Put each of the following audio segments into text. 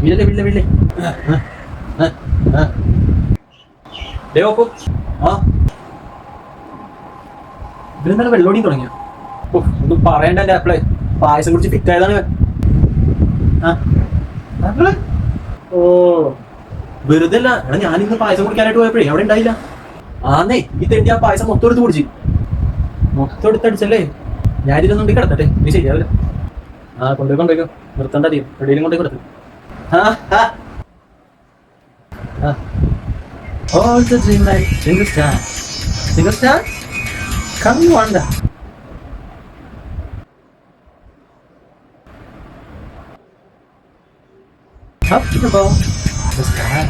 വീഴല്ലേ വീഴല്ലേ വീഴല്ലേ. Day Oppo ആ ഇവരെന്താണ് വെള്ളോടിയും തുടങ്ങിയ. ഒന്നും പറയണ്ടല്ലേ അപ്പളെ പായസം കുടിച്ച് ഫിറ്റ് ആയതാണ് ഇവൻ. ഓ വെറുതെ അല്ല എടാ, ഞാനിന്ന് പായസം കുടിക്കാനായിട്ട് പോയപ്പോഴേ അവിടെ ഉണ്ടായില്ല. ആന്നേ ഈ തെണ്ടി ആ പായസം മൊത്തം എടുത്ത് കുടിച്ച് മൊത്തം എടുത്തടിച്ചല്ലേ. ഞാനിതൊന്നും ഉണ്ടെങ്കിൽ കിടത്തട്ടെ, നീ ശരിയാവില്ല. ആ കൊണ്ടുപോയി കൊണ്ടുപോയിക്കോ, നിർത്തണ്ട അധികം, എവിടെയും കൊണ്ടുപോയി കിടത്ത്. All the dream like single star. Single star? Come wonder. Up to the ball, the sky.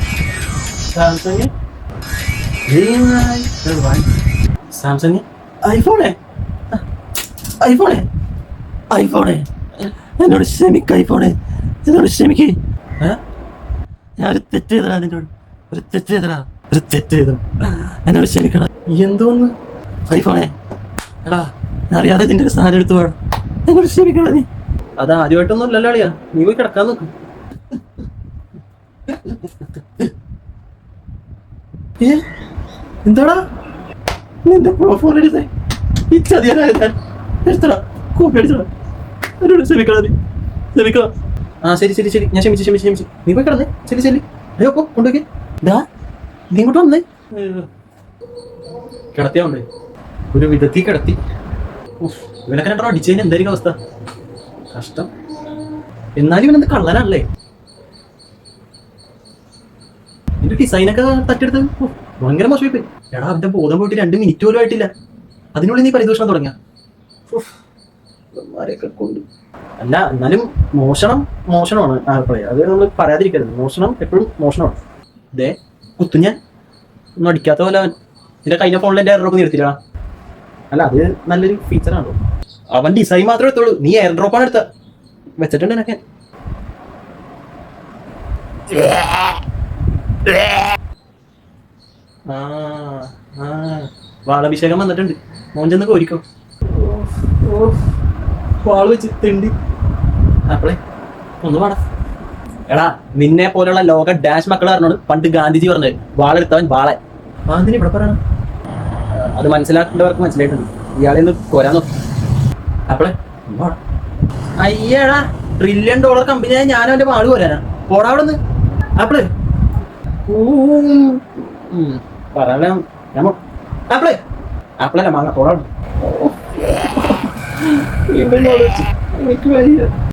Samsung dream like the one. Samsung iPhone iPhone iPhone എന്നോട് ക്ഷമിക്ക ഐഫോണെ, എന്നോട് ക്ഷമിക്കേ. ഞാൻ ഒരു തെറ്റ് ചെയ്തടാ, നിന്നോട് ഒരു തെറ്റ് ചെയ്തടാ, ഒരു തെറ്റ് ചെയ്തു, എന്നോട് ക്ഷമിക്കണം. എന്തോന്ന് ഐഫോണെ, എടാ ഞാൻ അറിയാതെ നിന്റെ ഒരു സാധനം എടുത്തു പോകണം, എന്നോട് ക്ഷമിക്കണം നീ. അത് ആദ്യമായിട്ടൊന്നും അല്ലല്ലോ അളിയാ, നീ പോയി കിടക്കാൻ നോക്ക്. എന്താടാ നിന്റെ ഫോൺ എടുത്തേ, ഈ ചതിയാനാ എടുത്തടാ, കോപ്പി അടിച്ചടാ, എന്നോട് ക്ഷമിക്കണം നീ, ക്ഷമിക്കണം. ആ ശരി ശരി ശരി, ഞാൻ ക്ഷമിച്ചു ക്ഷമിച്ചു ക്ഷമിച്ചു. നീ പോയി കിടന്നേ, ശരി ശരി. അയ്യോ അപ്പൊ കൊണ്ടുപോയി ഇതാ, നീ ഇങ്ങോട്ട് വന്നേ. കിടത്തിയാ ഉണ്ട്, ഒരു വിധത്തിൽ കിടത്തി. ഇവനൊക്കെ രണ്ടോ അടിച്ചതിന് എന്തായിരിക്കും അവസ്ഥ, കഷ്ടം. എന്നാലും ഇവനെന്ത് കള്ളനാണല്ലേ. ഇതിന്റെ ഡിസൈനൊക്കെ തട്ടിയെടുത്ത് ഭയങ്കര മോശമായി പോയി. എടാ അവന്റെ ബോധം പോയിട്ട് 2 മിനിറ്റ് പോലും ആയിട്ടില്ല, അതിനുള്ളിൽ നീ പരിദൂഷണം തുടങ്ങിയ. കൊണ്ട് അല്ല, എന്നാലും മോഷണമാണ് ആർപ്പളെ, അത് നമ്മൾ പറയാതിരിക്കരുത്. മോഷണം എപ്പോഴും മോഷണമാണ്. ഇതേ കുത്തു ഞാൻ ഒന്നും അടിക്കാത്ത പോലെ അവൻ നിന്റെ കഴിഞ്ഞ ഫോണിൽ എൻ്റെ എയർ ഡ്രോപ്പ് നിർത്തില്ല. അല്ല അത് നല്ലൊരു ഫീച്ചറാണല്ലോ. അവൻ ഡിസൈൻ മാത്രമേ എടുത്തോളൂ, നീ എയർ ഡ്രോപ്പാണ് എടുത്ത വെച്ചിട്ടുണ്ട് എന്നൊക്കെ. വാളഭിഷേകം വന്നിട്ടുണ്ട്, മോൻ ചെന്ന് കോരിക്കോ. വാള് വെച്ച് തിണ്ടി അപ്പളേ ഒന്ന് പാടാ. എടാ നിന്നെ പോലെയുള്ള ലോക ഡാഷ് മക്കൾ പറഞ്ഞോട് പണ്ട് ഗാന്ധിജി പറഞ്ഞത്, വാളെടുത്തവൻ വാളെ. അതിന് ഇവിടെ പറയണം, അത് മനസ്സിലാക്കേണ്ടവർക്ക് മനസ്സിലായിട്ടുണ്ട്. ഇയാളെ ഒന്ന് കൊരാൻ നോക്കും അപ്പളേ. അയ്യടാ $1 ട്രില്യൺ കമ്പനിയായ ഞാൻ അവന്റെ വാള് കൊരാനാ, പോടാ അവിടെ നിന്ന് അപ്പളേ. പറയാ ഞാൻ അപ്പളേ അപ്പളല്ല മാങ്ങ പോടാ. എനിക്ക് വയ്യ.